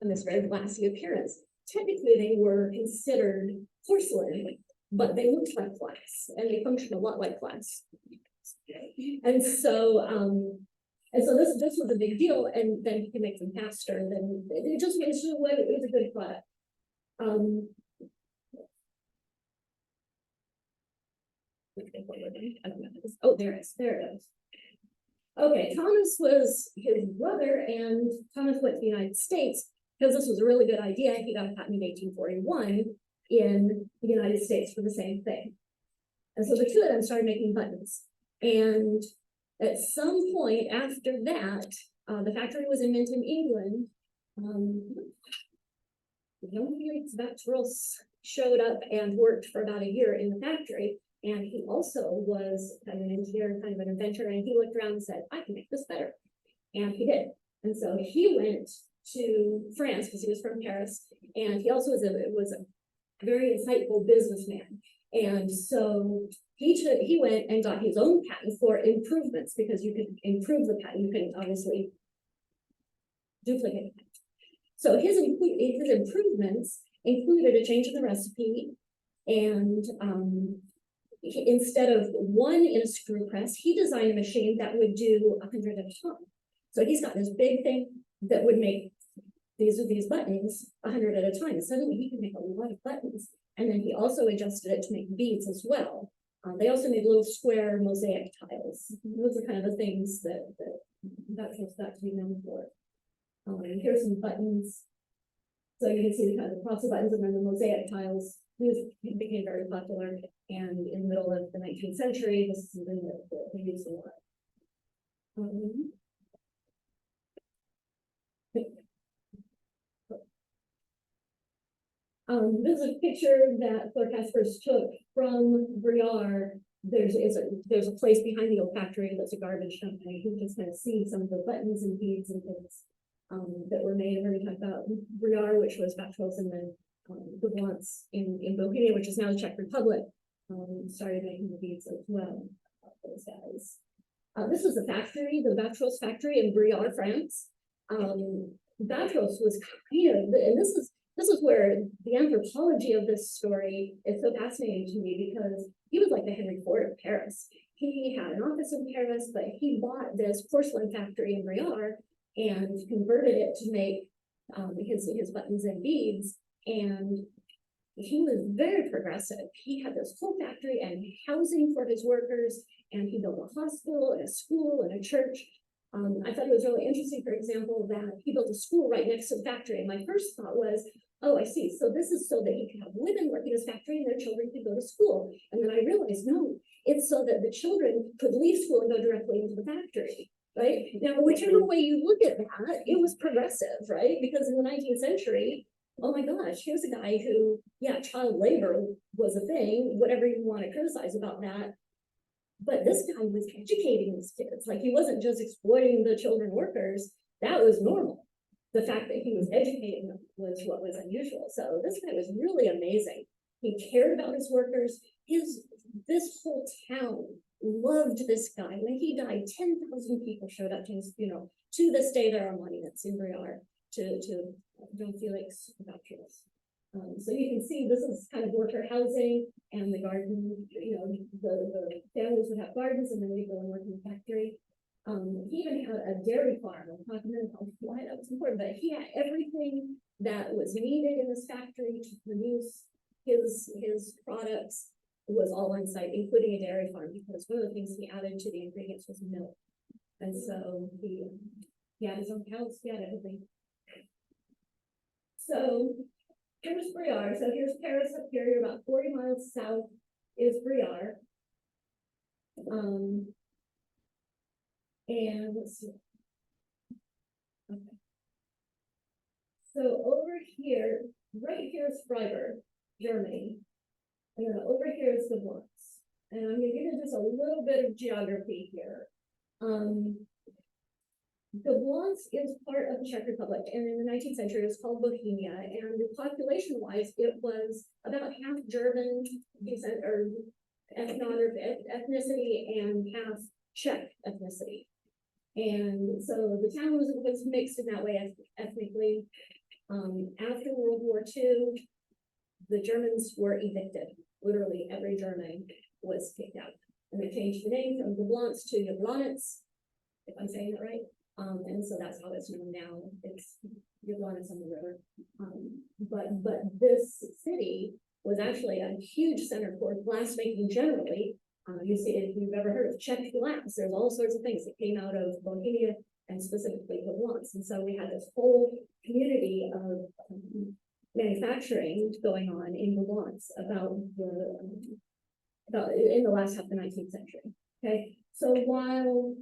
and this very glassy appearance. Technically, they were considered porcelain, but they looked like glass, and they functioned a lot like glass. And so, this was a big deal, and then you can make them faster. Then it was a good product. Oh, there it is. Okay, Thomas was his brother, and Thomas went to the United States because this was a really good idea. He got a patent in 1841 in the United States for the same thing. And so the two of them started making buttons. And at some point after that, the factory was in Minton, England. Young Felix Vatros showed up and worked for about a year in the factory. And he also was kind of an engineer, kind of an inventor, and he looked around and said, I can make this better. And he did. And so he went to France because he was from Paris. And he also was a very insightful businessman. And so he went and got his own patent for improvements, because you could improve the patent. You can obviously duplicate it. So his improvements included a change in the recipe, and instead of one in a screw press, he designed a machine that would do 100 at a time. So he's got this big thing that would make these buttons 100 at a time. And suddenly he could make a lot of buttons. And then he also adjusted it to make beads as well. They also made little square mosaic tiles. Those are kind of the things that was got to be known for. Here's some buttons. So you can see the kind of cross buttons and then the mosaic tiles. These became very popular, and in the middle of the 19th century, this is something that they used a lot. This is a picture that Fleur first took from Briard. There's a place behind the old factory that's a garbage dump, and you can just kind of see some of the buttons and beads and things that were made. We're going to talk about Briard, which was Vatros, and then the Blance in Bohemia, which is now the Czech Republic, started making the beads as well. Those guys. This is the factory, the Vatros factory in Briard, France. Vatros was kind of, and this is where the anthropology of this story is so fascinating to me, because he was like the Henry Ford of Paris. He had an office in Paris, but he bought this porcelain factory in Briard and converted it to make his buttons and beads. And he was very progressive. He had this whole factory and housing for his workers, and he built a hospital and a school and a church. I thought it was really interesting, for example, that he built a school right next to the factory. And my first thought was, oh, I see. So this is so that he could have women work in his factory and their children could go to school. And then I realized, no, it's so that the children could leave school and go directly into the factory. Right now, whichever way you look at that, it was progressive, right? Because in the 19th century, oh my gosh, here's a guy who, yeah, child labor was a thing, whatever you want to criticize about that. But this guy was educating these kids. Like, he wasn't just exploiting the children workers. That was normal. The fact that he was educating them was what was unusual. So this guy was really amazing. He cared about his workers. This whole town loved this guy. When he died, 10,000 people showed up to his funeral. To this day, there are monuments in Briard to John Felix Vatros. So you can see this is kind of worker housing, and the garden, you know, the families would have gardens and then they'd go and work in the factory. He even had a dairy farm. I'm talking about why that was important, but he had everything that was needed in this factory to produce his products was all on site, including a dairy farm, because one of the things he added to the ingredients was milk. And so he had his own cows, he had everything. So here's Briard. So here's Paris up here. You're about 40 miles south is Briard. And let's see. Okay. So over here, right here is Freiburg, Germany. And then over here is the Blance. And I'm going to give you just a little bit of geography here. The Blance is part of the Czech Republic, and in the 19th century it was called Bohemia, and population-wise it was about half German descent or ethnicity and half Czech ethnicity. And so the town was mixed in that way ethnically. After World War II, the Germans were evicted. Literally every German was kicked out. And they changed the name from Jablonz to Jablonitz, if I'm saying that right. And so that's how it's known now. It's Jablonitz on the river. But this city was actually a huge center for glassmaking generally. You see, if you've ever heard of Czech glass, there's all sorts of things that came out of Bohemia and specifically Jablonz. And so we had this whole community of manufacturing going on in Jablonz about in the last half of the 19th century. Okay, so while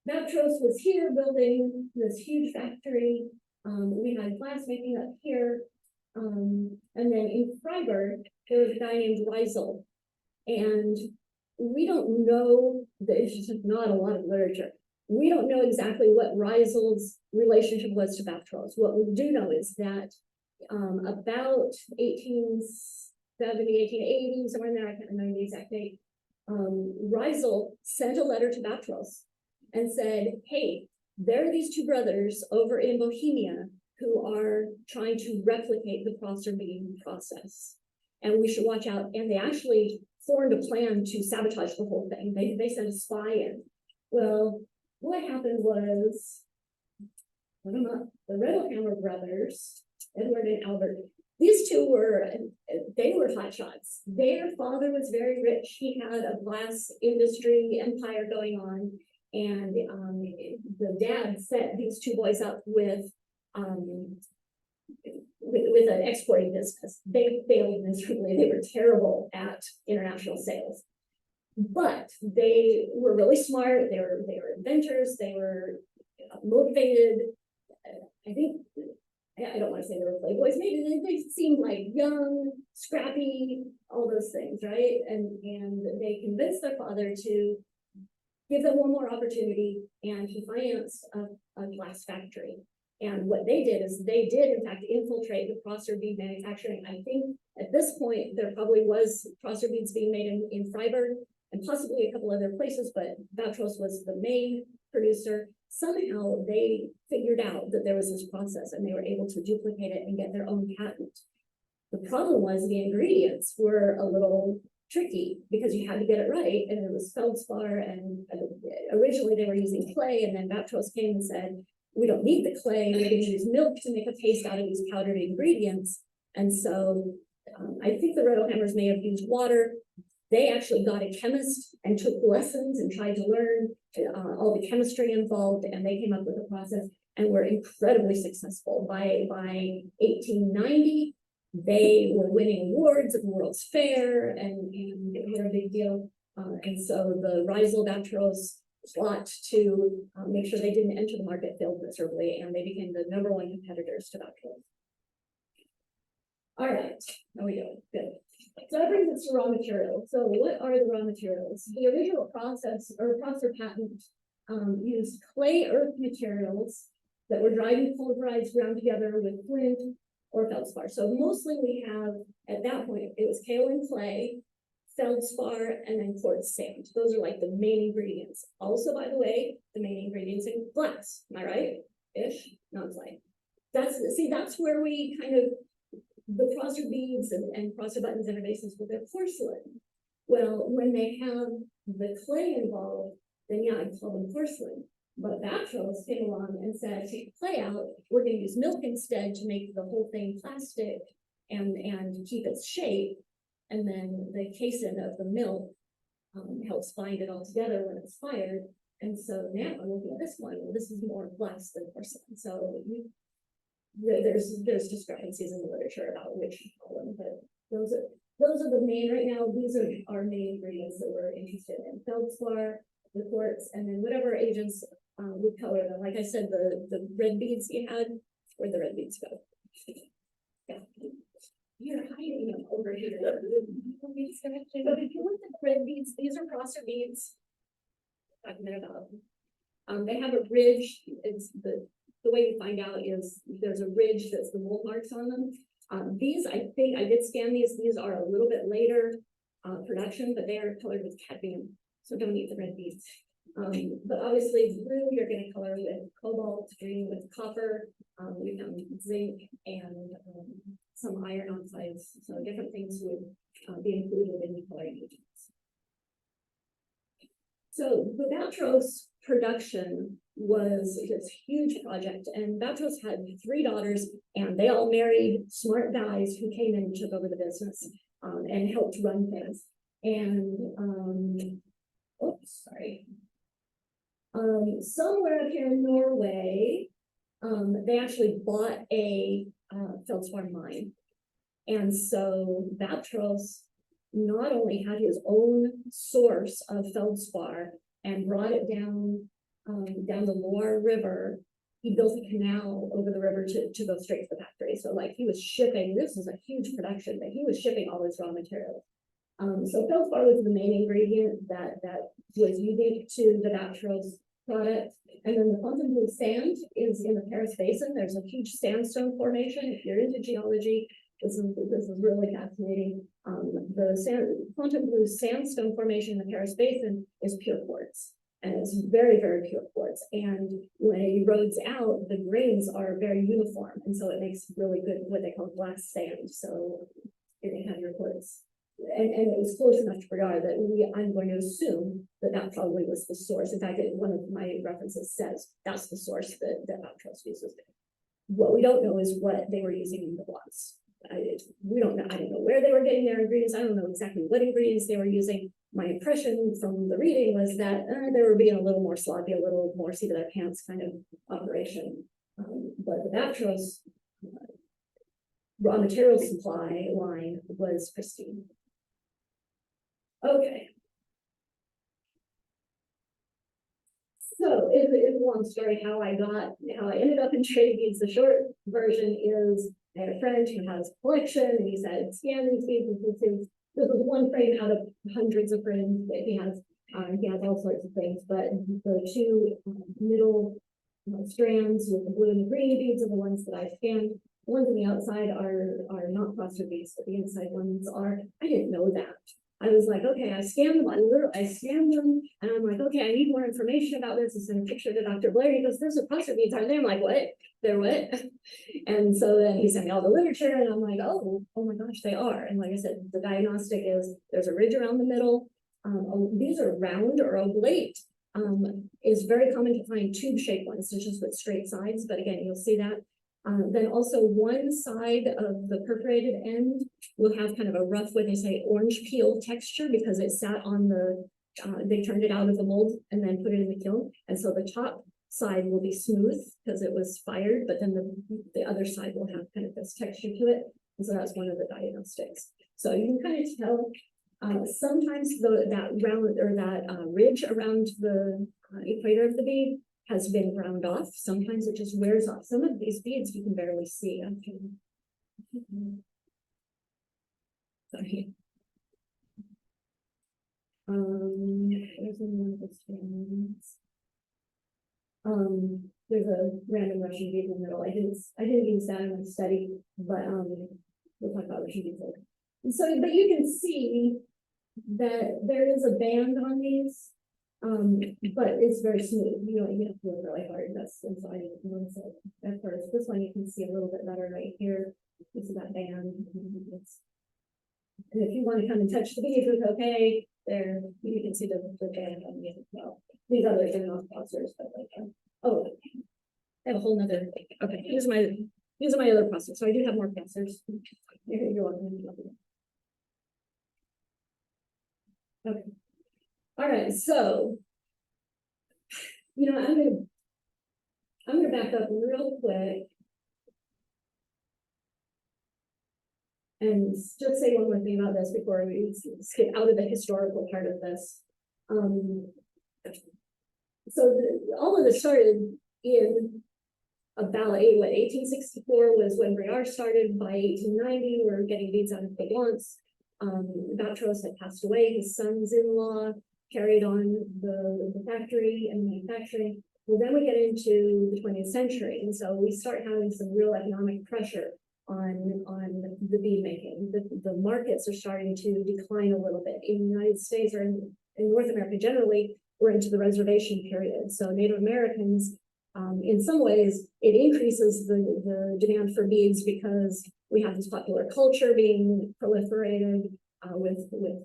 Baptros was here building this huge factory, we had glassmaking up here, and then in Freiburg there was a guy named Reisel, and we don't know, there's just not a lot of literature. We don't know exactly what Reisel's relationship was to Baptros. What we do know is that about 1870, 1880, somewhere in there, I can't remember the exact date, Reisel sent a letter to Baptros and said, hey, there are these two brothers over in Bohemia who are trying to replicate the Prosser beam process, and we should watch out. And they actually formed a plan to sabotage the whole thing. They sent a spy in. Well, what happened was, the Riddlehammer brothers, Edward and Albert, these two were hotshots. Their father was very rich. He had a glass industry empire going on. And the dad set these two boys up with an exporting business. They failed miserably. They were terrible at international sales, but they were really smart. They were inventors. They were motivated. I think, I don't want to say they were playboys. Maybe they seemed like young, scrappy, all those things, right? And they convinced their father to give them one more opportunity, and he financed a glass factory. And what they did is they did, in fact, infiltrate the Prosser bead manufacturing. I think at this point, there probably was Prosser beads being made in Freiburg and possibly a couple other places, but Baptros was the main producer. Somehow they figured out that there was this process and they were able to duplicate it and get their own patent. The problem was the ingredients were a little tricky because you had to get it right, and it was feldspar, and originally they were using clay, and then Baptros came and said, we don't need the clay, we're going to use milk to make a paste out of these powdered ingredients. And so I think the Riddlehammers may have used water. They actually got a chemist and took lessons and tried to learn all the chemistry involved, and they came up with a process and were incredibly successful. By 1890, they were winning awards at the World's Fair, and they were a big deal. And so the Reisel Baptros plot to make sure they didn't enter the market failed miserably, and they became the #1 competitors to Baptros. All right, how are we doing? Good. So that brings us to raw materials. So what are the raw materials? The original process or Prosser patent used clay earth materials that were dried in pulverized ground together with flint or feldspar. So mostly we have, at that point, it was kaolin clay, feldspar, and then quartz sand. Those are like the main ingredients. Also, by the way, the main ingredients in glass. Am I right? Ish, not clay. That's where we kind of, the Prosser beads and Prosser buttons interfaces with their porcelain. Well, when they have the clay involved, then yeah, I'd call them porcelain. But Baptros came along and said, take the clay out, we're going to use milk instead to make the whole thing plastic and keep its shape. And then the casein of the milk helps bind it all together when it's fired. And so now I'm looking at this one. Well, this is more glass than porcelain. So there's discrepancies in the literature about which column, but those are the main right now. These are our main ingredients that we're interested in: feldspar, the quartz, and then whatever agents would color them. Like I said, the red beads you had, where'd the red beads go? Yeah. You're hiding them over here. But if you look at red beads, these are Prosser beads. Talk a minute about them. They have a ridge. It's the way you find out is there's a ridge that's the mold marks on them. These, I think I did scan these. These are a little bit later production, but they are colored with cadmium, so don't eat the red beads. But obviously blue, you're gonna color with cobalt, green with copper, we found zinc and some iron oxides, so different things would be included in the coloring agents. So the Vatros production was this huge project, and Vatros had 3 daughters, and they all married smart guys who came in and took over the business and helped run things. And oops, sorry. Somewhere up here in Norway, they actually bought a feldspar mine, and so Vatros not only had his own source of feldspar and brought it down the Loire River, he built a canal over the river to go straight to the factory. So like he was shipping, this was a huge production, but he was shipping all his raw materials. So feldspar was the main ingredient that was unique to the Vatros product. And then the Fontainebleau sand is in the Paris Basin. There's a huge sandstone formation. If you're into geology, this is really fascinating. The Fontainebleau sandstone formation in the Paris Basin is pure quartz, and it's very, very pure quartz. And when it erodes out, the grains are very uniform, and so it makes really good what they call glass sand. So you're gonna have your quartz, and it was close enough to Briard that I'm going to assume that probably was the source. In fact, one of my references says that's the source that Vatros uses. What we don't know is what they were using in the blocks. We don't know. I don't know where they were getting their ingredients. I don't know exactly what ingredients they were using. My impression from the reading was that they were being a little more sloppy, a little more seat of their pants kind of operation. But the Vatros raw material supply line was pristine. Okay. So it's a long story how I ended up in trade beads. The short version is I had a friend who has a collection, and he said, scan these beads. This is one frame out of hundreds of frames that he has. He has all sorts of things, but the 2 middle strands with the blue and the green beads are the ones that I scanned. The ones on the outside are not cluster beads, but the inside ones are. I didn't know that. I was like, okay, I scanned them. I scanned them, and I'm like, okay, I need more information about this. I sent a picture to Dr. Blair. He goes, "Those are cluster beads, aren't they?" I'm like, "What? They're what?" And so then he sent me all the literature, and I'm like, oh my gosh, they are. And like I said, the diagnostic is there's a ridge around the middle. These are round or oblate. Is very common to find tube-shaped ones, so just with straight sides. But again, you'll see that. Then also one side of the perforated end will have kind of a rough, what they say, orange peel texture because it sat on they turned it out of the mold and then put it in the kiln. And so the top side will be smooth because it was fired, but then the other side will have kind of this texture to it. And so that's one of the diagnostics. So you can kind of tell sometimes that round or that ridge around the equator of the bead has been ground off. Sometimes it just wears off. Some of these beads you can barely see. Sorry. There's one of the strands. There's a random Russian bead in the middle. I didn't use that in my study, but we'll talk about Russian beads later. And so, but you can see that there is a band on these. But it's very smooth. You have to work really hard. And so I didn't notice it at first. This one you can see a little bit better right here. This is that band. And if you want to come and touch the beads, it's okay. There, you can see the band on the as well. These others are not processors, but like, oh, I have a whole nother. Okay, these are my other processors. So I do have more processors. You're welcome. Okay. All right, so I'm gonna back up real quick and just say one more thing about this before we skip out of the historical part of this. So all of this started in about 1864 was when Briard started. By 1890, we're getting beads out of Provence. Vatros had passed away. His sons-in-law carried on the factory and manufacturing. Well, then we get into the 20th century, and so we start having some real economic pressure on the bead making. The markets are starting to decline a little bit in the United States or in North America generally. we're into the reservation period. So Native Americans, in some ways, it increases the demand for beads because we have this popular culture being proliferated with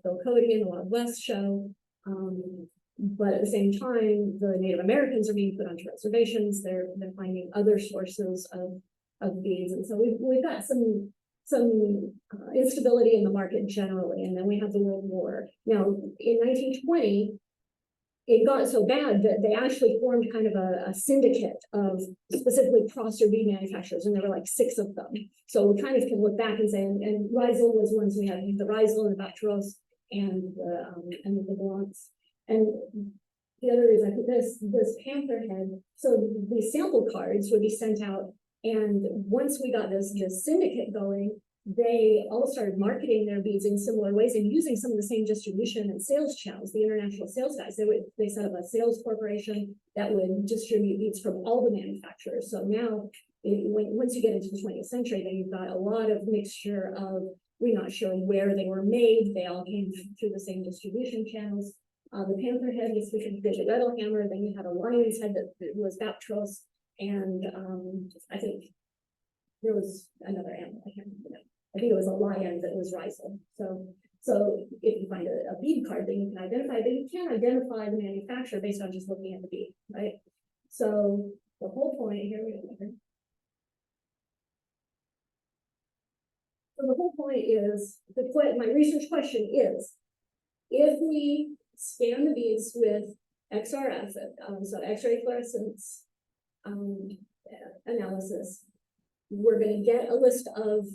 Bill Cody and the Wild West show. But at the same time, the Native Americans are being put onto reservations. They're finding other sources of beads, and so we've got some instability in the market generally. And then we have the World War. Now, in 1920, it got so bad that they actually formed kind of a syndicate of specifically crosser bead manufacturers, and there were like 6 of them. So we kind of can look back and say, and Riesel was ones we had, the Riesel and the Bactros and the Blancs. And the other is, I think this panther head. So the sample cards would be sent out, and once we got this syndicate going, they all started marketing their beads in similar ways and using some of the same distribution and sales channels. The international sales guys, they set up a sales corporation that would distribute beads from all the manufacturers. So now, once you get into the 20th century, then you've got a lot of mixture of, we're not sure where they were made. They all came through the same distribution channels. The panther head was featured the Metal Hammer. Then you had a lion's head that was Bactros, and I think there was another animal. I can't remember. I think it was a lion that was Riesel. So if you find a bead card that you can identify, but you can't identify the manufacturer based on just looking at the bead, right? So the whole point here, so the whole point is, my research question is, if we scan the beads with XRF, so X-ray fluorescence analysis, we're going to get a list of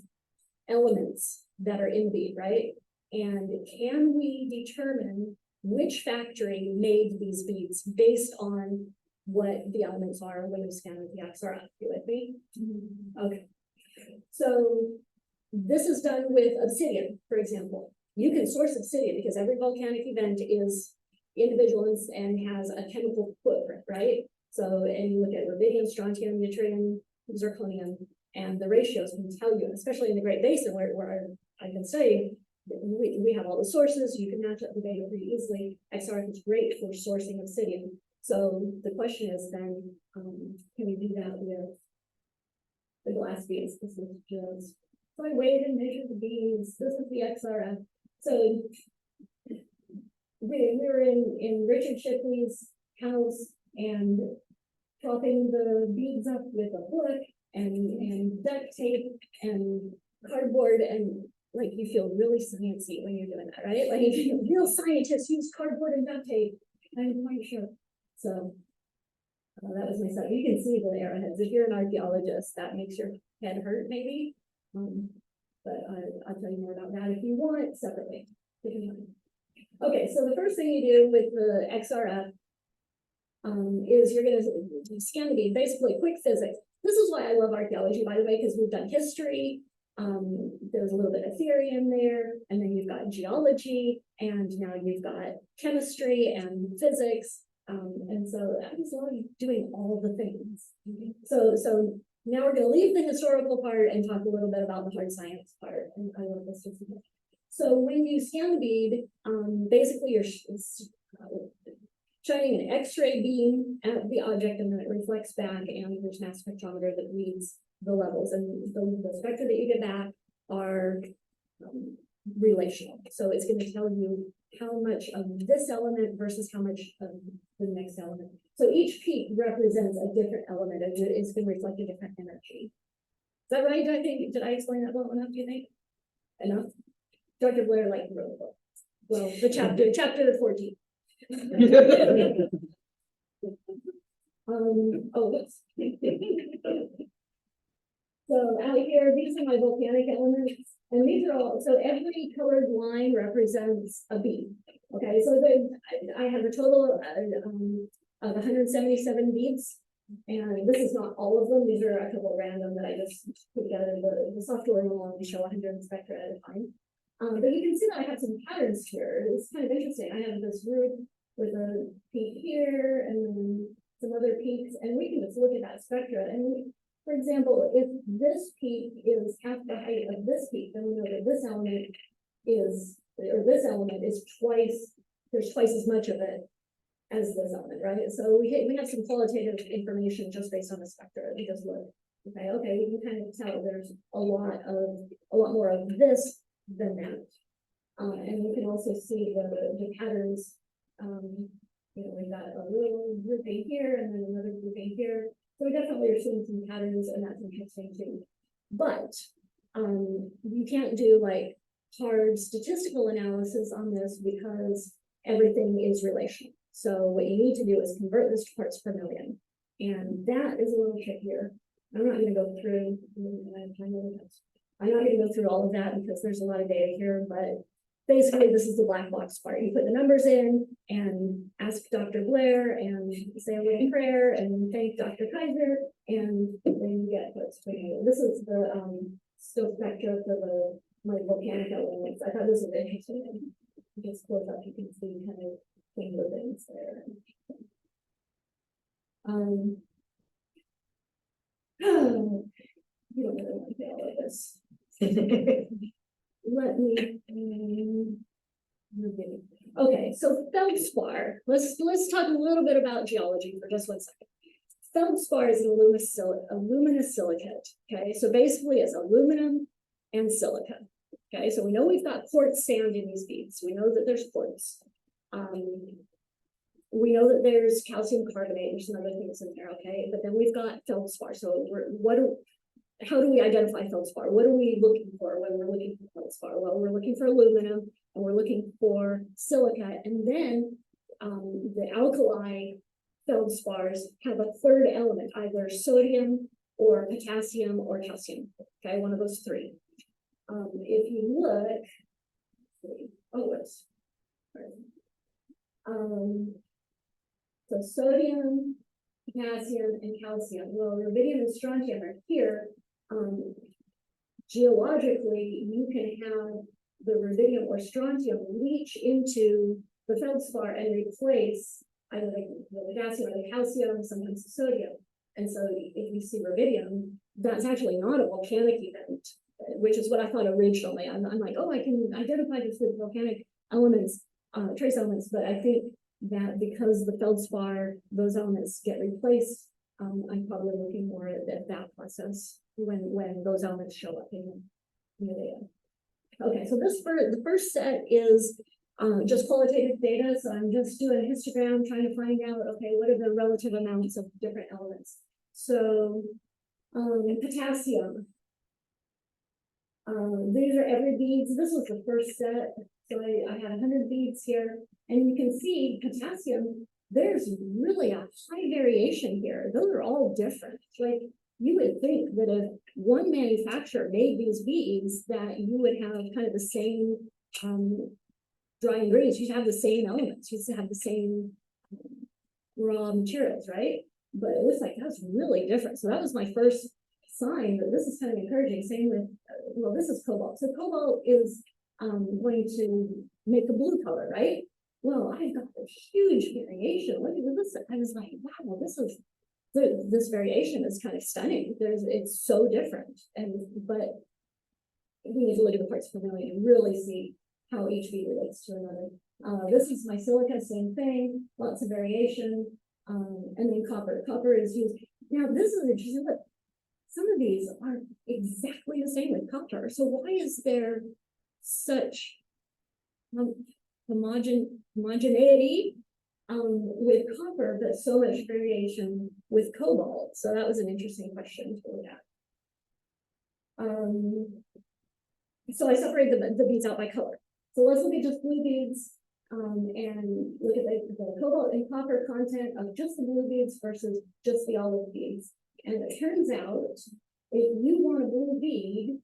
elements that are in bead, right? And can we determine which factory made these beads based on what the elements are when you scan with the XRF? You with me? Okay. So this is done with obsidian, for example. You can source obsidian because every volcanic event is individual and has a chemical footprint, right? So, and you look at rubidium, strontium, yttrium, zirconium, and the ratios can tell you, especially in the Great Basin where I've been studying, we have all the sources. You can match up the data pretty easily. XRF is great for sourcing obsidian. So the question is then, can we do that with the glass beads? This is just, so I weighed and measured the beads. This is the XRF. So we were in Richard Shipley's house and propping the beads up with a hook and duct tape and cardboard, and like you feel really sciencey when you're doing that, right? Like real scientists use cardboard and duct tape. I'm quite sure. So that was my study. You can see the arrowheads. If you're an archaeologist, that makes your head hurt maybe. But I'll tell you more about that if you want separately. Okay, so the first thing you do with the XRF is you're going to scan the bead, basically quick physics. This is why I love archaeology, by the way, because we've done history. There's a little bit of theory in there, and then you've got geology, and now you've got chemistry and physics. And so that was really doing all the things. So now we're going to leave the historical part and talk a little bit about the hard science part. And I love this. So when you scan the bead, basically you're shining an X-ray beam at the object, and then it reflects back, and there's mass spectrometer that reads the levels, and the spectra that you get back are relational. So it's going to tell you how much of this element versus how much of the next element. So each peak represents a different element, and it's going to reflect a different energy. Is that right? Did I explain that well enough, do you think? Enough? Dr. Blair wrote the book. Well, the chapter 14. Yes. So out here, these are my volcanic elements, and these are all, so every colored line represents a bead. Okay, so I have a total of 177 beads, and this is not all of them. These are a couple random that I just put together. The software will only show 100 spectra at a time. But you can see that I have some patterns here. It's kind of interesting. I have this root with a peak here, and then some other peaks, and we can just look at that spectra. And for example, if this peak is half the height of this peak, then we know that this element is twice, there's twice as much of it as this element, right? So we have some qualitative information just based on the spectra. We just look, okay, we can kind of tell there's a lot more of this than that. And you can also see the patterns. We've got a little grouping here and then another grouping here. So we definitely are seeing some patterns, and that's interesting too. But you can't do like hard statistical analysis on this because everything is relational. So what you need to do is convert this to parts per million. And that is a little trickier. I'm not going to go through, I'm not going to go through all of that because there's a lot of data here, but basically this is the black box part. You put the numbers in and ask Dr. Blair and say a little prayer and thank Dr. Kaiser, and then you get what's for you. This is the still spectra for the volcanic elements. I thought this was interesting. Just close up, you can see kind of singular things there. You don't really want to do all of this. Let me okay, so feldspar. Let's talk a little bit about geology for just 1 second. Feldspar is an aluminous silicate. Okay, so basically it's aluminum and silica. Okay, so we know we've got quartz sand in these beads. We know that there's quartz. We know that there's calcium carbonate and some other things in there. Okay, but then we've got feldspar. So how do we identify feldspar? What are we looking for when we're looking for feldspar? Well, we're looking for aluminum and we're looking for silica, and then the alkali feldspars have a third element, either sodium or potassium or calcium. Okay, one of those three. If you look, so sodium, potassium, and calcium. Well, rubidium and strontium are here. Geologically, you can have the rubidium or strontium leach into the feldspar and replace either the potassium or the calcium, sometimes the sodium. And so if you see rubidium, that's actually not a volcanic event, which is what I thought originally. I'm like, oh, I can identify this with volcanic elements, trace elements, but I think that because the feldspar, those elements get replaced, I'm probably looking more at that process when those elements show up in the data. Okay, so the first set is just qualitative data. So I'm just doing a histogram, trying to find out, okay, what are the relative amounts of different elements? So potassium. These are every beads. This was the first set. So I had 100 beads here, and you can see potassium, there's really a high variation here. Those are all different. Like, you would think that if one manufacturer made these beads, that you would have kind of the same dry ingredients. You'd have the same elements. You'd have the same raw materials, right? But it looks like that's really different. So that was my first sign that this is kind of encouraging. Same with, well, this is cobalt. So cobalt is going to make a blue color, right? Well, I've got a huge variation. Look at this. I was like, wow, this variation is kind of stunning. It's so different. But we need to look at the parts per million and really see how each bead relates to another. This is my silica, same thing, lots of variation. And then copper. Copper is used. Now, this is interesting. Look, some of these are exactly the same with copper. So why is there such homogeneity with copper, but so much variation with cobalt? So that was an interesting question to look at. So I separated the beads out by color. So let's look at just blue beads and look at the cobalt and copper content of just the blue beads versus just the olive beads. And it turns out, if you want a blue bead,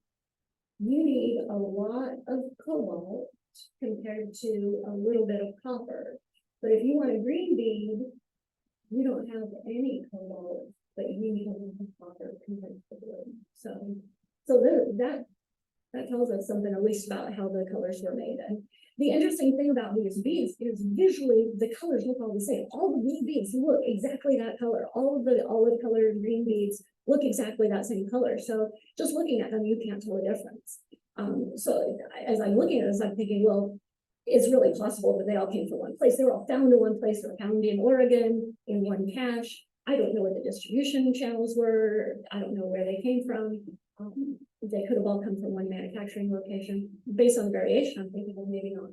you need a lot of cobalt compared to a little bit of copper. But if you want a green bead, you don't have any cobalt, but you need a lot of copper compared to blue. So that tells us something at least about how the colors were made. And the interesting thing about these beads is visually the colors look all the same. All the blue beads look exactly that color. All of the olive colored green beads look exactly that same color. So just looking at them, you can't tell the difference. So as I'm looking at this, I'm thinking, well, it's really possible that they all came from one place. They were all found in one place. They were found in Oregon in one cache. I don't know what the distribution channels were. I don't know where they came from. They could have all come from one manufacturing location. Based on the variation, I'm thinking, well, maybe not.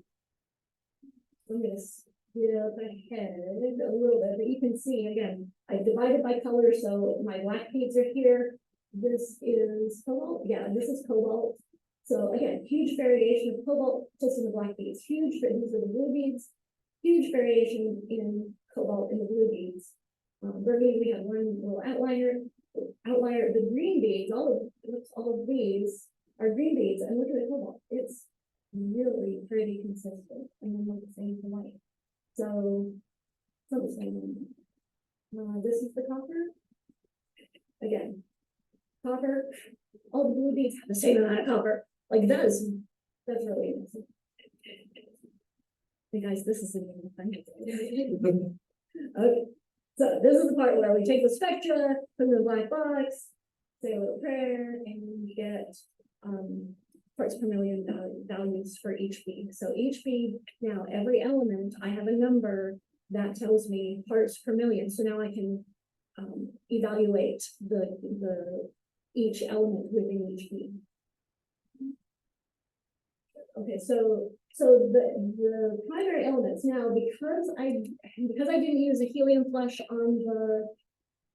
I'm going to skip ahead a little bit, but you can see, again, I've divided by color, so my black beads are here. This is cobalt. Yeah, this is cobalt. So again, huge variation of cobalt just in the black beads. Huge, these are the blue beads. Huge variation in cobalt in the blue beads. Burgundy, we have one little outlier. The green beads, all of these are green beads, and look at the cobalt. It's really pretty consistent, and then look the same for white. So, the same. This is the copper. Again, copper. All the blue beads have the same amount of copper. Like that's really interesting. Hey guys, this is even fun. Okay. So this is the part where we take the spectra, put in the black box, say a little prayer, and we get parts per million values for each bead. So each bead, now every element, I have a number that tells me parts per million. So now I can evaluate the each element within each bead. Okay, so the primary elements now, because I didn't use a helium flush on the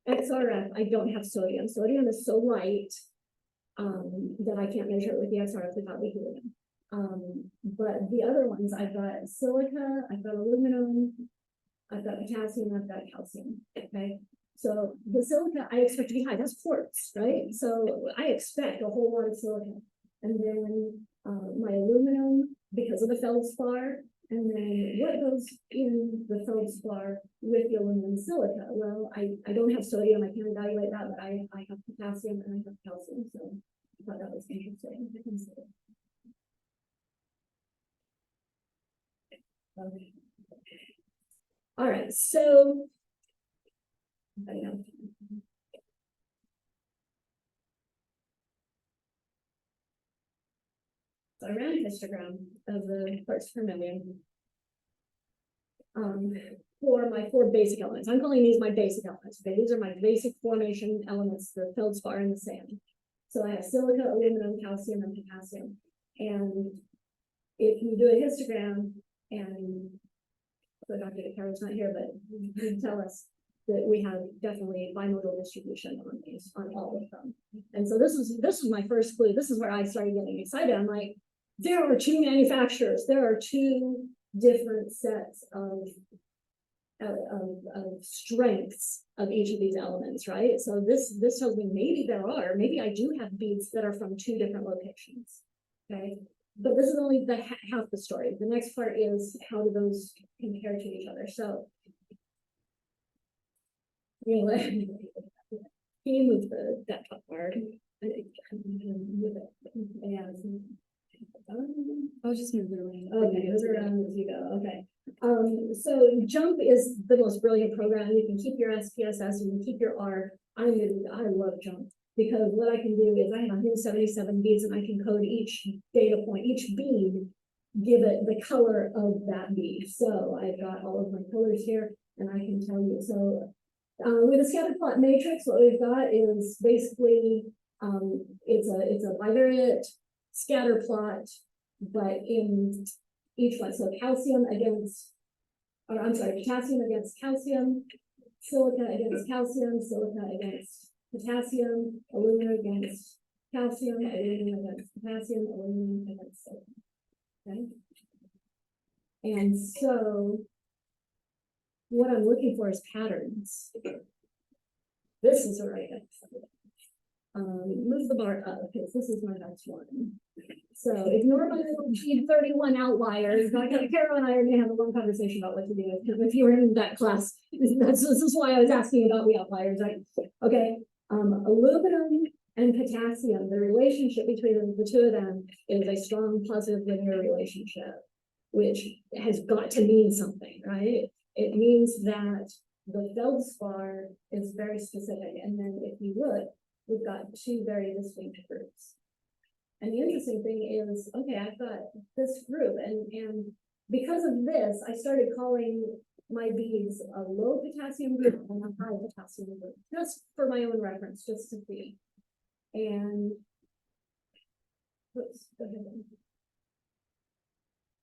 XRF, I don't have sodium. Sodium is so light that I can't measure it with the XRF without the helium. But the other ones, I've got silica, I've got aluminum, I've got potassium, I've got calcium. Okay, so the silica I expect to be high. That's quartz, right? So I expect a whole lot of silica, and then my aluminum because of the feldspar, and then what goes in the feldspar with the aluminum silica? Well, I don't have sodium, I can't evaluate that, but I have potassium and I have calcium, so I thought that was interesting to consider. Okay. All right, so I know. So I ran a histogram of the parts per million for my 4 basic elements. I'm calling these my basic elements. Okay, these are my basic formation elements, the feldspar and the sand. So I have silica, aluminum, calcium, and potassium. And if you do a histogram, and so Dr. DeCaro's not here, but you can tell us that we have definitely bimodal distribution on these, on all of them. And so this was my first clue. This is where I started getting excited. I'm like, there are 2 manufacturers. There are 2 different sets of strengths of each of these elements, right? So this tells me maybe I do have beads that are from 2 different locations. Okay, but this is only the half the story. The next part is how do those compare to each other. So can you move that top part? Yeah. I'll just move it around. Okay, move it around as you go. Okay. So JMP is the most brilliant program. You can keep your SPSS, you can keep your R. I love JMP because what I can do is I have 177 beads and I can code each data point, each bead, give it the color of that bead. So I've got all of my colors here and I can tell you. So with a scatter plot matrix, what we've got is basically it's a bivariate scatter plot, but in each one. So potassium against calcium, silica against calcium, silica against potassium, aluminum against calcium, aluminum against potassium, aluminum against silica. Okay. And so what I'm looking for is patterns. This is where I get excited. Move the bar up because this is my next one. So ignore my little G31 outliers. Carol and I are going to have a long conversation about what to do with him. If you were in that class, this is why I was asking about the outliers, right? Okay. Aluminum and potassium, the relationship between the 2 of them is a strong positive linear relationship, which has got to mean something, right? It means that the feldspar is very specific. And then if you look, we've got 2 very distinct groups. And the interesting thing is, okay, I've got this group and because of this, I started calling my beads a low potassium group and a high potassium group, just for my own reference, just to see. And oops, go ahead.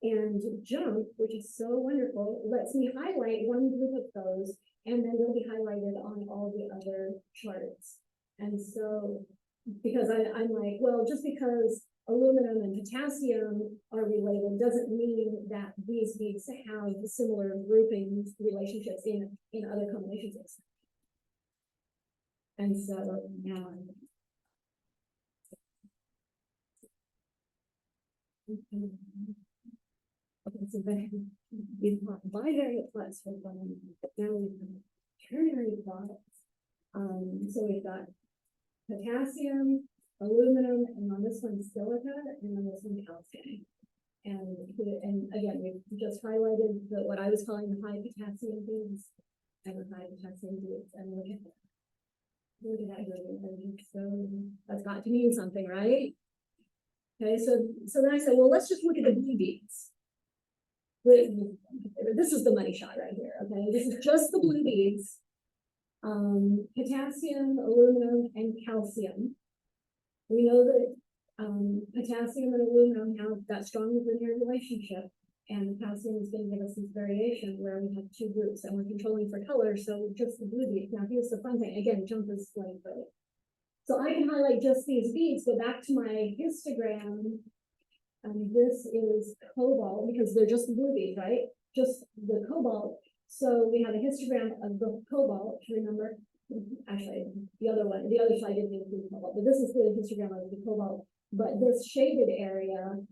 And Jump, which is so wonderful, lets me highlight one group of those, and then they'll be highlighted on all the other charts. And so, because I'm like, well, just because aluminum and potassium are related doesn't mean that these beads have similar grouping relationships in other combinations. And so now I'm okay, so then we've got bivariate plots for one, but now we've got ternary plots. So we've got potassium, aluminum, and on this one silica, and on this one calcium. And again, we've just highlighted what I was calling the high potassium beads and the high potassium beads, and look at that. Look at that gradient. So that's got to mean something, right? Okay, so then I said, well, let's just look at the blue beads. This is the money shot right here. Okay, this is just the blue beads. Potassium, aluminum, and calcium. We know that potassium and aluminum have that strong linear relationship, and calcium is going to give us this variation where we have two groups, and we're controlling for color, so just the blue beads. Now here's the fun thing. Again, Jump is like, so I can highlight just these beads, go back to my histogram. This is cobalt, because they're just the blue beads, right? Just the cobalt. So we have a histogram of the cobalt, remember? Actually, the other slide didn't include cobalt, but this is the histogram of the cobalt. But this shaded area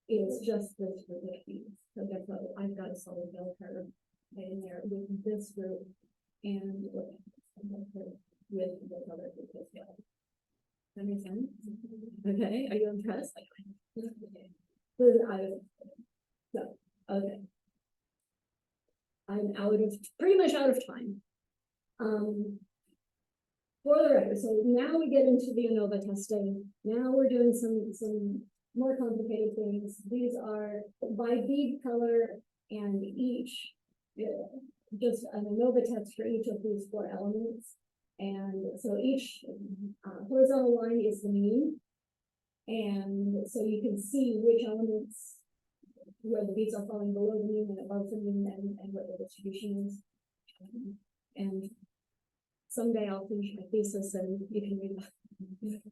is just this group of beads. So guess what? I've got a solid bell curve right in there with this group and with this other group as well. That makes sense? Okay, are you impressed? Okay. I'm pretty much out of time. For the record, so now we get into the ANOVA testing. Now we're doing some more complicated things. These are by bead color, and each just an ANOVA test for each of these 4 elements. And so each horizontal line is the mean. And so you can see which elements, where the beads are falling below the mean and above the mean, and what the distribution is. And someday I'll finish my thesis and you can read it.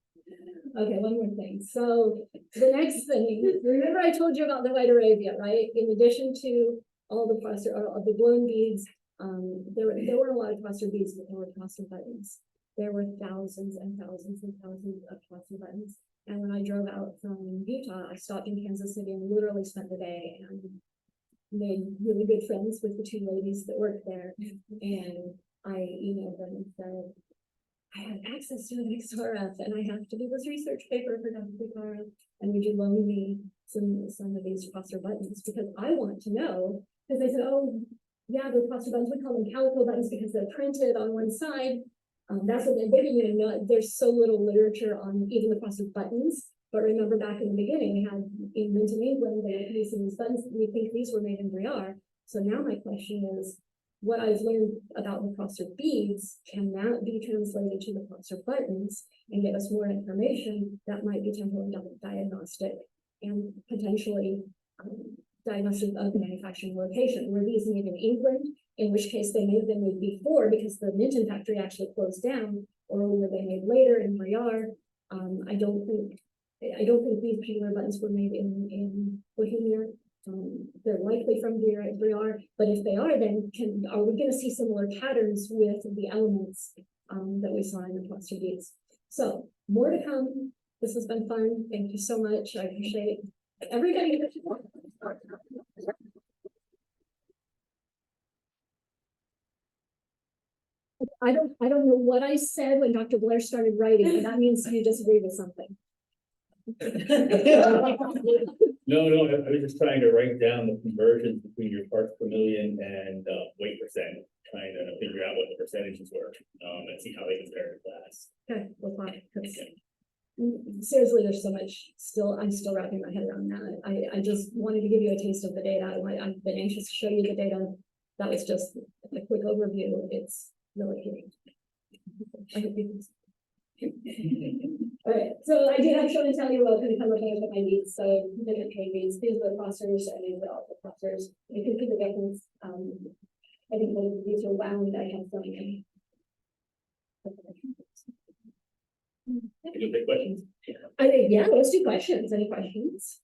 Okay, one more thing. So the next thing, remember I told you about the White Arabia, right? In addition to all the cluster of the blown beads, there were a lot of cluster beads, but there were cluster buttons. There were thousands and thousands and thousands of cluster buttons. And when I drove out from Utah, I stopped in Kansas City and literally spent the day and made really good friends with the 2 ladies that worked there. And I emailed them and said, I have access to an XRF and I have to do this research paper for Dr. Picaro. And would you loan me some of these cluster buttons? Because I want to know, because they said, oh, yeah, the cluster buttons, we call them calico buttons because they're printed on one side. That's what they didn't even know. There's so little literature on even the cluster buttons. But remember back in the beginning, we had in Minton, England, they were using these buttons. We think these were made in Briar. So now my question is, what I've learned about the cluster beads, can that be translated to the cluster buttons and give us more information that might be temporal diagnostic and potentially diagnostic of manufacturing location? Were these made in England, in which case they may have been made before because the Minton factory actually closed down, or were they made later in Briar? I don't think these particular buttons were made in Bohemia. They're likely from Briar, but if they are, then are we going to see similar patterns with the elements that we saw in the cluster beads? So more to come. This has been fun. Thank you so much. I appreciate everybody. I don't know what I said when Dr. Blair started writing, but that means you disagree with something. No, I was just trying to write down the conversions between your parts per million and weight percent, trying to figure out what the percentages were, and see how they compare to class. Okay, well, fine. seriously, there's so much still, I'm still wrapping my head around that. I just wanted to give you a taste of the data. I've been anxious to show you the data. That was just a quick overview. It's really cute. I hope you can. All right, so I did have show and tell you what kind of come up with my needs. So different trade needs, these are the clusters and these are all the clusters. You can see the difference. I think these are wound. I have some. Any big questions? I think, yeah, let's do questions. Any questions?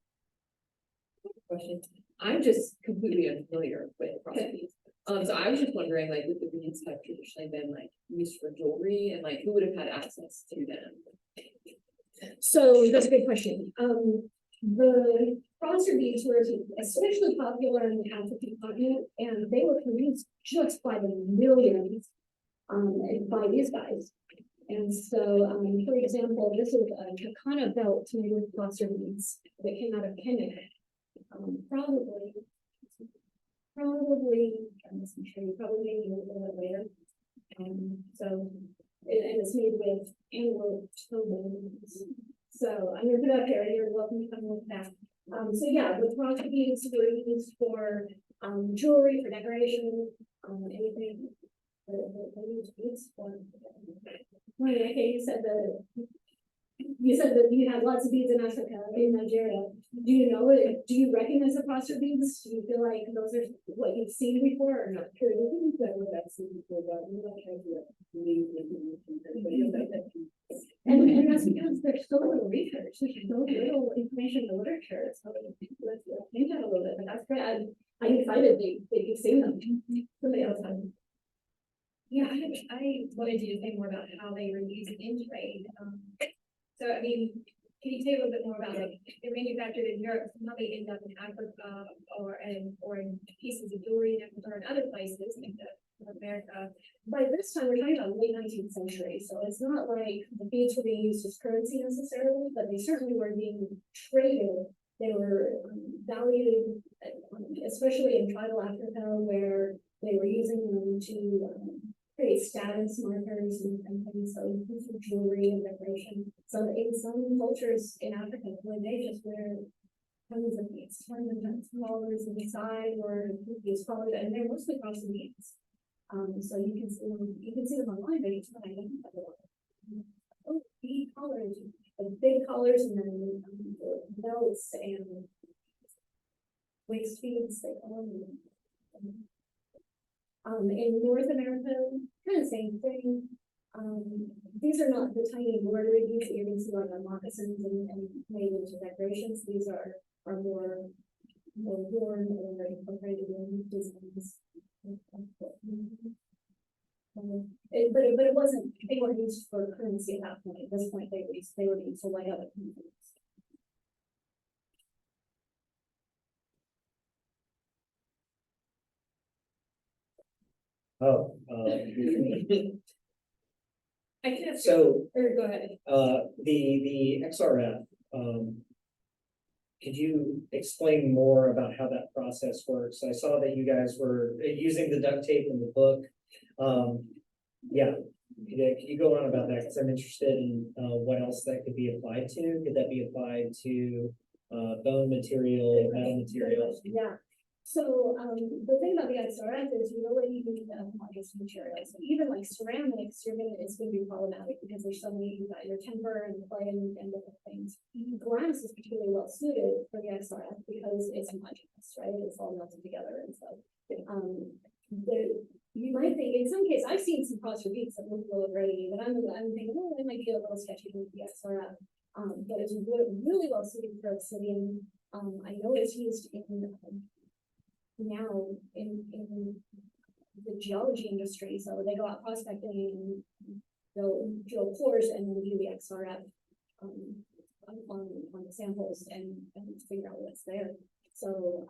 Question. I'm just completely unfamiliar with properties. So I was just wondering, like, would the beads have traditionally been like used for jewelry, and like who would have had access to them? So that's a good question. The bronzer beads were especially popular in the African continent, and they were produced just by the millions, and by these guys. And so, for example, this is a Turkana belt made with bronzer beads that came out of Kenya. Probably, I'm just sure you probably maybe a little bit later. So, and it's made with antelope toe bones. So I'm gonna put it up here, you're welcome to come look at that. So yeah, the bronzer beads were used for, jewelry, for decoration, anything. The used beads for. Right, okay, you said that you had lots of beads in Africa, in Nigeria. Do you know it? Do you recognize the bronzer beads? Do you feel like those are what you've seen before or not? And that's because there's so little research, there's so little information in the literature. So let's change that a little bit, but that's great. I'm excited that you've seen them. Somebody else had. Yeah, I wanted you to say more about how they were used in trade. So, I mean, can you say a little bit more about like they're manufactured in Europe, how they end up in Africa or in pieces of jewelry or in other places like America? By this time, we're talking about late 19th century, so it's not like the beads were being used as currency necessarily, but they certainly were being traded. They were valued, especially in tribal Africa, where they were using them to create status markers and things, so for jewelry and decoration. So in some cultures in Africa, when they just wear tons of beads, tons of collars on the side or these collars, and they're mostly across the beads. So you can see them online, but it's not identified. Oh, bead collars, the big collars, and then the belts and waist beads. They call them. In North America, kind of same thing. These are not the tiny embroidery beads that you're going to see on the moccasins and made into decorations. These are more worn or incorporated in designs. But it wasn't, they weren't used for currency at that point. At this point, they were used for white other countries. Oh, I can have so, Or go ahead. the XRF, could you explain more about how that process works? I saw that you guys were using the duct tape in the book. Yeah, could you go on about that? Because I'm interested in, what else that could be applied to. Could that be applied to, bone material, metal materials? Yeah. So, the thing about the XRF is you really need the homogeneous materials. So even like ceramics, it's gonna be problematic because there's so many, you've got your temper and clay and different things. Glass is particularly well suited for the XRF because it's homogeneous, right? It's all melted together and so, you might think, in some cases, I've seen some cross beads that look a little grainy, but I'm thinking, oh, it might be a little sketchy with the XRF. But it's really well suited for obsidian. I know it's used in, now in the geology industry, so they go out prospecting and they'll drill pores and then do the XRF on the samples and figure out what's there. So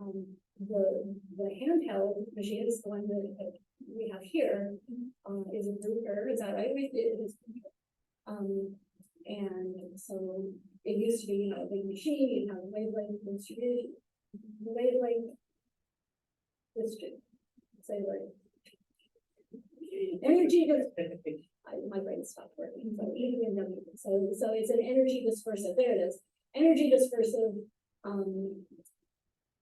the handheld machine is the one that we have here, is a Bruker, is that right? It is. And so it used to be, you know, a big machine, you have a wavelength distribution, the wavelength district, say like Energy my brain stopped working, so EDMW, so it's an energy dispersive, there it is, energy dispersive,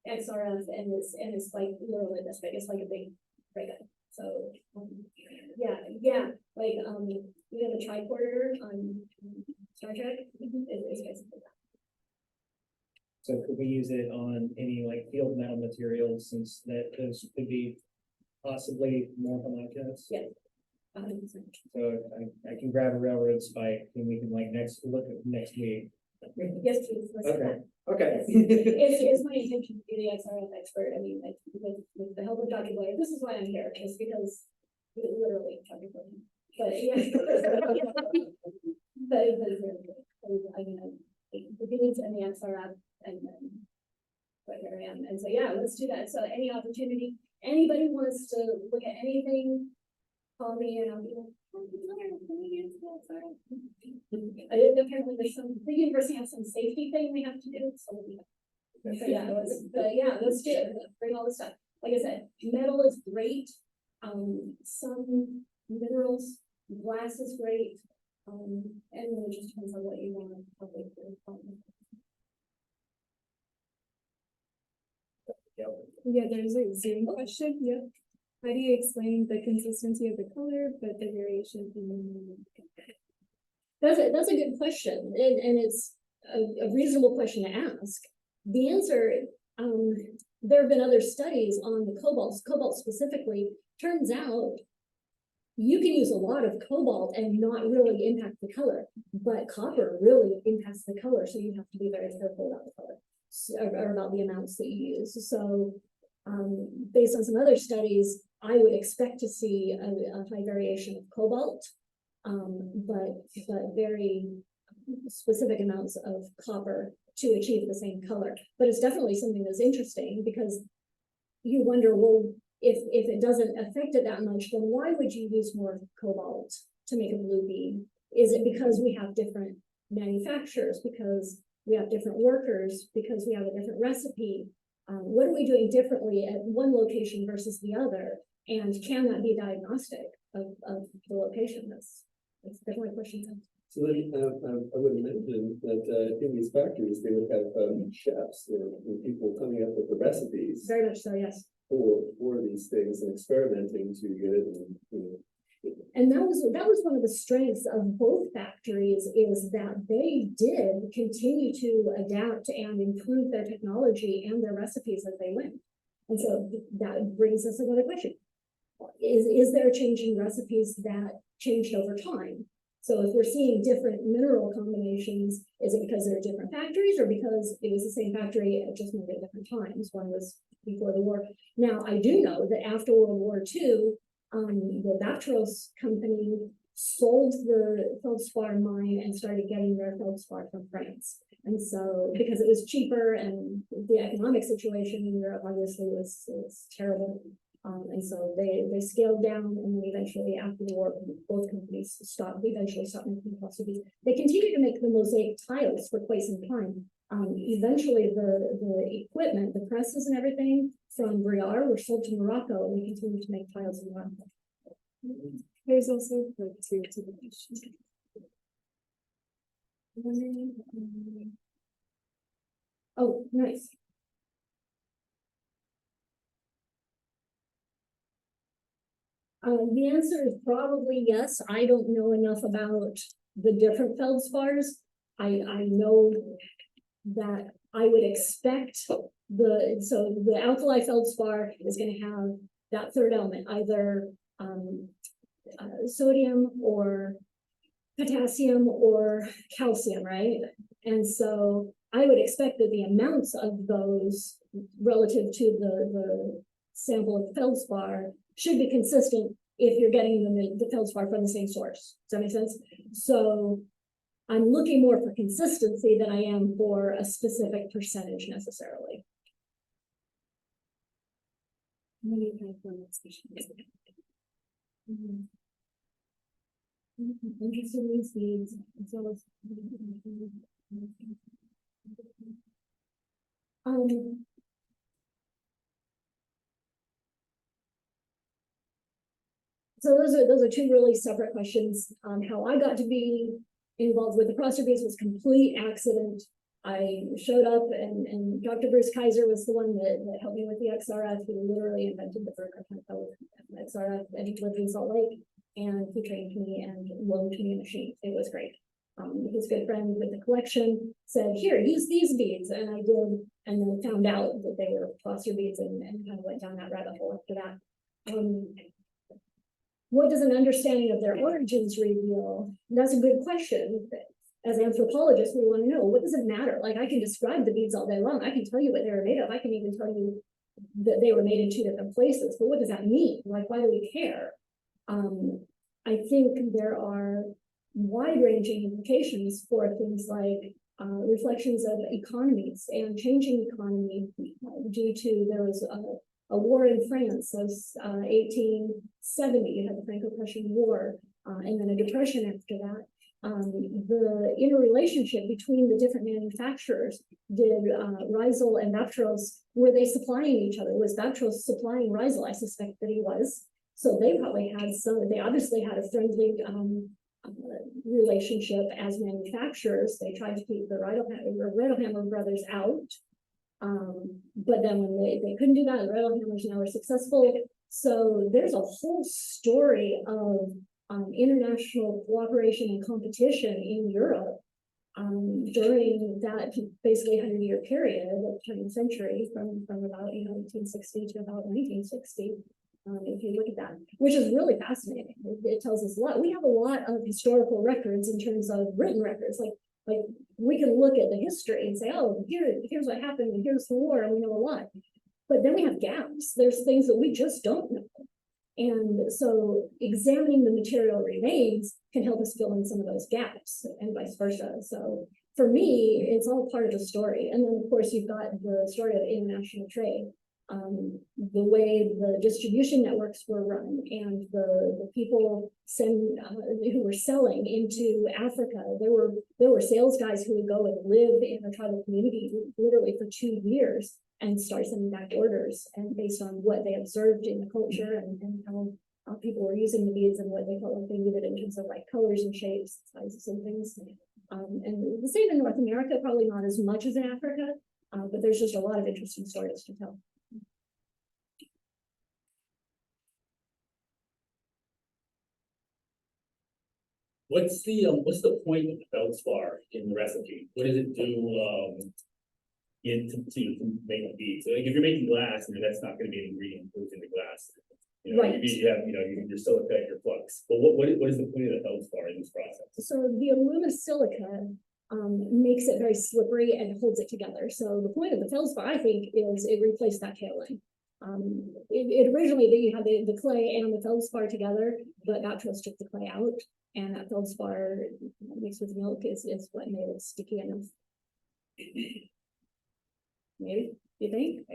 XRF, and it's like literally this big, it's like a big ray gun, so, yeah, like, you know, the tricorder on Star Trek, it's basically that. So could we use it on any like field metal materials since that those could be possibly more homogeneous? Yeah. So I can grab a railroad spike and we can like look at next week. Yes, please, let's do Okay. that. Okay. It's my intention to be the XRF expert, I mean, like, with the help of Dr. Blair, this is why I'm here, just because literally, Dr. Blair. But, yeah. But it was really good. I mean, the beginnings and the XRF, and then, but here I am, and so, yeah, let's do that, so any opportunity, anybody wants to look at anything, call me and I'll be like, oh, can we use that? Sorry. I didn't know, apparently there's the university has some safety thing we have to do, so we. So yeah, let's do it, bring all the stuff, like I said, metal is great, some minerals, glass is great, and then it just depends on what you want to probably do. Yeah, there's a Zoom question, yep. How do you explain the consistency of the color, but the variation in the? That's a good question, and it's a reasonable question to ask. The answer, there have been other studies on the cobalt specifically, turns out you can use a lot of cobalt and not really impact the color, but copper really impacts the color, so you have to be very careful about the color, or about the amounts that you use. So, based on some other studies, I would expect to see a high variation of cobalt, but very specific amounts of copper to achieve the same color. But it's definitely something that's interesting because you wonder, well, if it doesn't affect it that much, then why would you use more cobalt to make a blue bead? Is it because we have different manufacturers, because we have different workers, because we have a different recipe? What are we doing differently at one location versus the other? And can that be diagnostic of the location? That's definitely a question. So then, I would imagine that in these factories, they would have chefs and people coming up with the recipes Very much so, yes. for these things and experimenting to get it. And that was one of the strengths of both factories, is that they did continue to adapt and improve their technology and their recipes as they went. And so that brings us another question. Is there changing recipes that changed over time? So if we're seeing different mineral combinations, is it because they're different factories, or because it was the same factory just maybe at different times? One was before the war. Now, I do know that after World War II, the Batros company sold the feldspar mine and started getting their feldspar from France. And so, because it was cheaper and the economic situation in Europe obviously was terrible. And so they scaled down, and then eventually after the war, both companies eventually stopped making fossil beads. They continued to make the mosaic tiles for quite some time. Eventually the equipment, the presses and everything from Briar were sold to Morocco, and we continued to make tiles in Morocco. There's also like two to the question. Oh, nice. The answer is probably yes. I don't know enough about the different feldspars. I know that I would expect the alkali feldspar is going to have that third element, either sodium or potassium or calcium, right? And so I would expect that the amounts of those relative to the sample of feldspar should be consistent if you're getting the feldspar from the same source. Does that make sense? So I'm looking more for consistency than I am for a specific percentage necessarily. Interested in these beads, as well as So those are two really separate questions. How I got to be involved with the cluster bees was complete accident. I showed up and Dr. Bruce Kaiser was the one that helped me with the XRF. He literally invented the Burger XRF, and he lived in Salt Lake, and he trained me and loaned me a machine. It was great. His good friend with the collection said, "Here, use these beads," and I did, and then found out that they were cluster beads, and kind of went down that rabbit hole after that. What does an understanding of their origins reveal? That's a good question. As anthropologists, we want to know, what does it matter? Like, I can describe the beads all day long. I can tell you what they were made of. I can even tell you that they were made in 2 different places. But what does that mean? Like, why do we care? I think there are wide-ranging implications for things like reflections of economies and changing economy due to there was a war in France, so 1870, you had the Franco-Prussian War, and then a depression after that. The interrelationship between the different manufacturers, did Rysel and Vaptros, were they supplying each other? Was Vaptros supplying Rysel? I suspect that he was. So they probably had they obviously had a friendly relationship as manufacturers. They tried to keep the Rettelhammer brothers out. But then when they couldn't do that, the Rettelhammers now are successful. So there's a whole story of international cooperation and competition in Europe during that basically 100-year period of the 20th century, from about 1860 to about 1960. If you look at that, which is really fascinating. It tells us a lot. We have a lot of historical records in terms of written records. Like we can look at the history and say, oh, here's what happened, and here's the war, and we know a lot. But then we have gaps. There's things that we just don't know. And so examining the material remains can help us fill in some of those gaps, and vice versa. So for me, it's all part of the story. And then of course you've got the story of international trade. The way the distribution networks were run, and the people who were selling into Africa. There were sales guys who would go and live in a tribal community literally for 2 years and start sending back orders, and based on what they observed in the culture and how people were using the beads and what they felt like they needed in terms of like colors and shapes, sizes and things. And the same in North America, probably not as much as in Africa, but there's just a lot of interesting stories to tell. What's the point of the feldspar in the recipe? What does it do, to make a bead? So like if you're making glass, that's not gonna be an ingredient goes into glass. Right. You have, your silica, your flux, but what is the point of the feldspar in this process? So the aluminosilicate makes it very slippery and holds it together. So the point of the feldspar, I think, is it replaced that kaolin. It originally you had the clay and the feldspar together, but Vaptros took the clay out, and that feldspar mixed with milk is what made it sticky enough. Maybe, you think?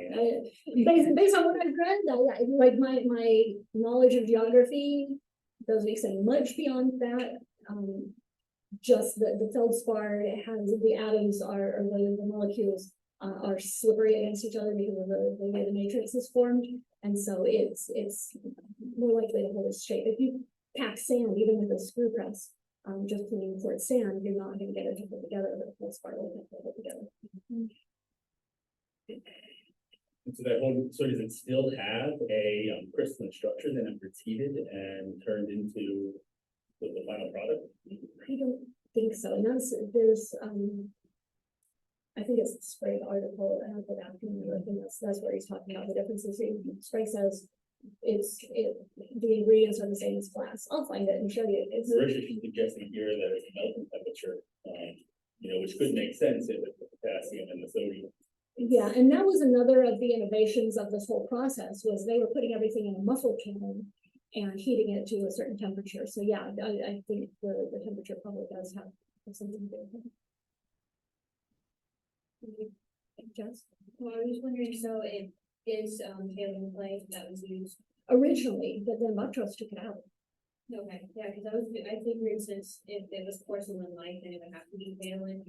Based on what I've read, like my knowledge of geography doesn't extend much beyond that. Just the feldspar has the atoms or the molecules are slippery against each other because of the way the matrix is formed, and so it's more likely to hold its shape. If you pack sand, even with a screw press, just cleaning for its sand, you're not going to get it to hold together, but the feldspar will hold it together. And so does it still have a crystalline structure that is repeated and turned into the final product? I don't think so. And there's I think it's the Sprague article, and I'll go back and look, and that's where he's talking about the differences. Sprague says the ingredients are the same as glass. I'll find it and show you. Mauritius is suggesting here that it's a melting temperature, which could make sense if it's the potassium and the sodium. Yeah, and that was another of the innovations of this whole process, was they were putting everything in a muffled kiln and heating it to a certain temperature. So yeah, I think the temperature probably does have something to do with it. Jess? Well, I was wondering, so it is kaolin clay that was used. Originally, but then Vaptros took it out. Okay, yeah, because I think, for instance, if it was porcelain like, then it would have to be valent.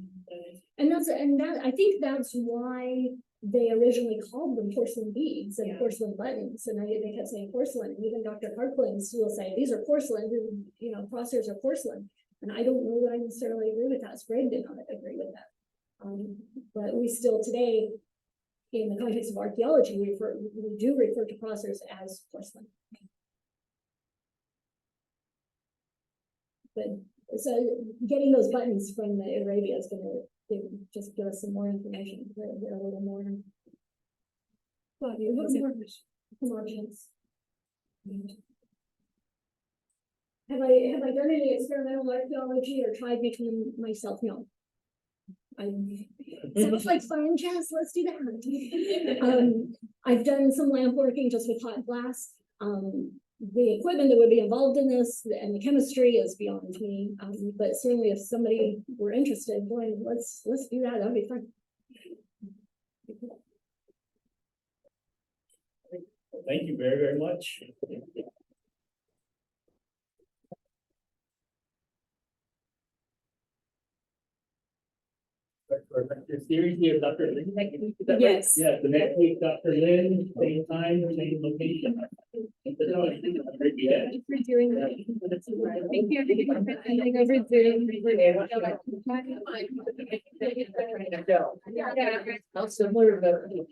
I think that's why they originally called them porcelain beads and Yeah. porcelain buttons, and they kept saying porcelain, and even Dr. Harklins will say, these are porcelain, and, crosshairs are porcelain. And I don't know that I necessarily agree with that, Sprague did not agree with that. But we still today, in the context of archaeology, we do refer to crosshairs as porcelain. But so getting those buttons from Arabia is gonna just give us some more information. They're a little more. Well, you look more homogeneous. Have I done any experimental archaeology or tried between myself? No. Sounds like fun, Jess, let's do that. I've done some lamp working just with hot glass. The equipment that would be involved in this and the chemistry is beyond me. But certainly if somebody were interested, boy, let's do that. That'd be fun. Thank you very, very much. For the series here, Dr. Lynn. Is that right? Yes. Yeah, the next week, Dr. Lynn, same time, same location. Thank you for doing that. Thank you for attending over Zoom. How similar to